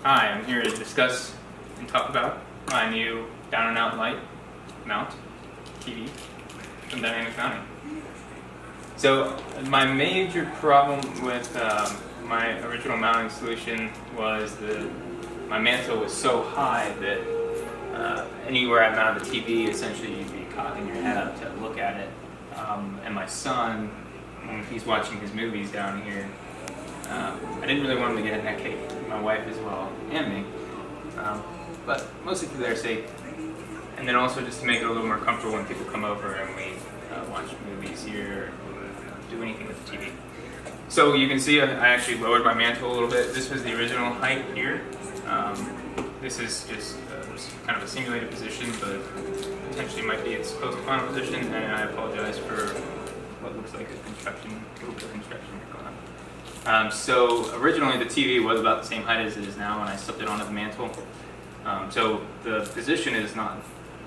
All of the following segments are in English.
Hi, I'm here to discuss and talk about my new down and out Lite mount TV from Dynamic Mounting. So my major problem with my original mounting solution was that my mantle was so high that anywhere I mounted the TV, essentially you'd be cocking your head up to look at it. And my son, when he's watching his movies down here, I didn't really want him to get a neck cake. My wife as well, and me, but mostly for their sake, and then also just to make it a little more comfortable when people come over and we watch movies here, or do anything with the TV. So you can see I actually lowered my mantle a little bit. This was the original height here. This is just kind of a simulated position, but potentially might be its post-final position, and I apologize for what looks like a little bit of construction going on. So originally the TV was about the same height as it is now, and I slipped it onto the mantle. So the position is not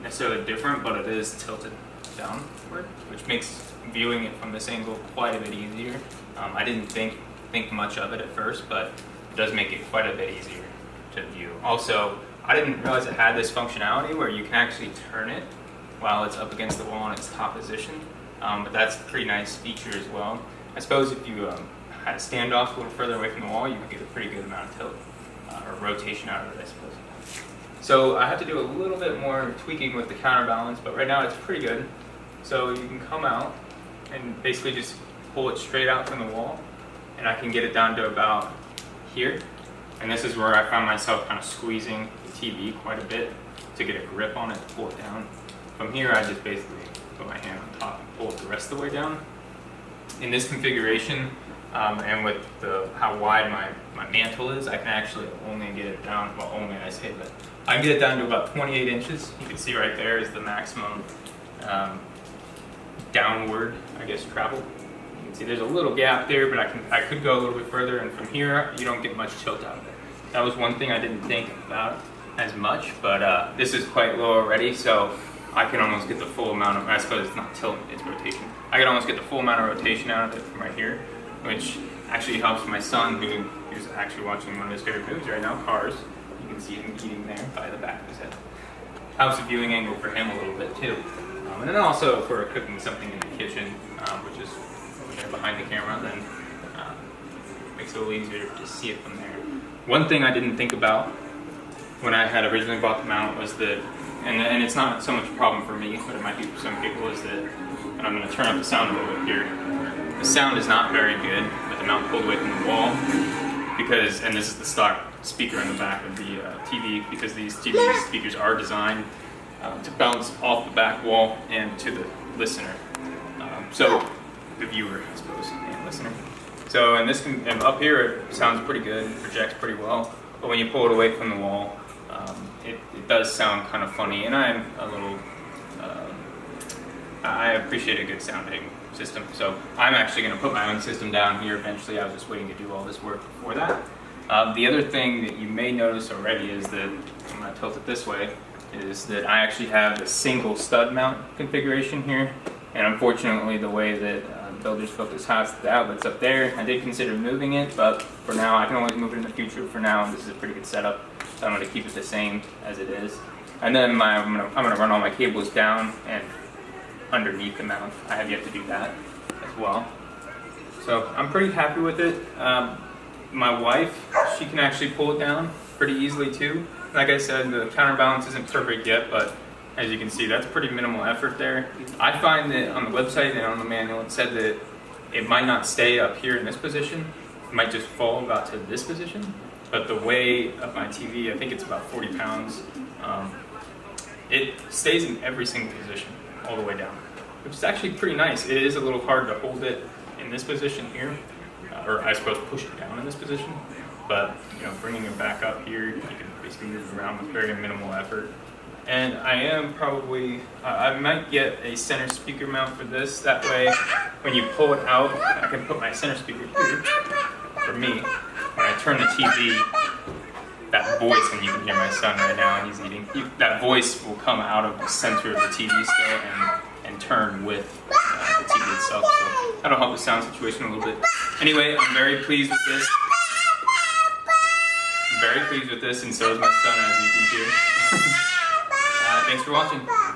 necessarily different, but it is tilted downward, which makes viewing it from this angle quite a bit easier. I didn't think much of it at first, but it does make it quite a bit easier to view. Also, I didn't realize it had this functionality where you can actually turn it while it's up against the wall in its top position, but that's a pretty nice feature as well. I suppose if you had a standoff a little further away from the wall, you could get a pretty good amount of tilt or rotation out of it, I suppose. So I have to do a little bit more tweaking with the counterbalance, but right now it's pretty good. So you can come out and basically just pull it straight out from the wall, and I can get it down to about here. And this is where I found myself kind of squeezing the TV quite a bit to get a grip on it to pull it down. From here, I just basically put my hand on top and pull it the rest of the way down. In this configuration, and with how wide my mantle is, I can actually only get it down, well, only I say, but I can get it down to about 28 inches. You can see right there is the maximum downward, I guess, travel. You can see there's a little gap there, but I could go a little bit further, and from here, you don't get much tilt out of it. That was one thing I didn't think about as much, but this is quite low already, so I can almost get the full amount of, I suppose it's not tilt, it's rotation. I can almost get the full amount of rotation out of it from right here, which actually helps my son, who's actually watching one of his favorite movies right now, Cars. You can see him eating there by the back of his head. Helps the viewing angle for him a little bit too. And then also for cooking something in the kitchen, which is over there behind the camera, then makes it a little easier to see it from there. One thing I didn't think about when I had originally bought the mount was that, and it's not so much a problem for me, but it might be for some people, is that, and I'm going to turn up the sound a little bit here, the sound is not very good with the mount pulled away from the wall, because, and this is the stock speaker in the back of the TV, because these TV speakers are designed to bounce off the back wall and to the listener. So, the viewer, I suppose, and listener. So, and up here it sounds pretty good, it projects pretty well, but when you pull it away from the wall, it does sound kind of funny, and I'm a little, I appreciate a good sounding system, so I'm actually going to put my own system down here eventually. I was just waiting to do all this work before that. The other thing that you may notice already is that, I'm going to tilt it this way, is that I actually have a single stud mount configuration here, and unfortunately the way that builders built this house, the outlet's up there. I did consider moving it, but for now, I can always move it in the future. For now, this is a pretty good setup, so I'm going to keep it the same as it is. And then I'm going to run all my cables down and underneath the mount. I have yet to do that as well. So I'm pretty happy with it. My wife, she can actually pull it down pretty easily too. Like I said, the counterbalance isn't perfect yet, but as you can see, that's pretty minimal effort there. I find that on the website and on the manual, it said that it might not stay up here in this position. It might just fall about to this position. But the weight of my TV, I think it's about 40 pounds, it stays in every single position all the way down, which is actually pretty nice. It is a little hard to hold it in this position here, or I suppose push it down in this position, but bringing it back up here, you can basically move it around with very minimal effort. And I am probably, I might get a center speaker mount for this, that way when you pull it out, I can put my center speaker here. For me, when I turn the TV, that voice, and you can hear my son right now and he's eating, that voice will come out of the center of the TV still and turn with the TV itself, so that'll help the sound situation a little bit. Anyway, I'm very pleased with this. very pleased with this, and so is my son, as you can hear. Thanks for watching.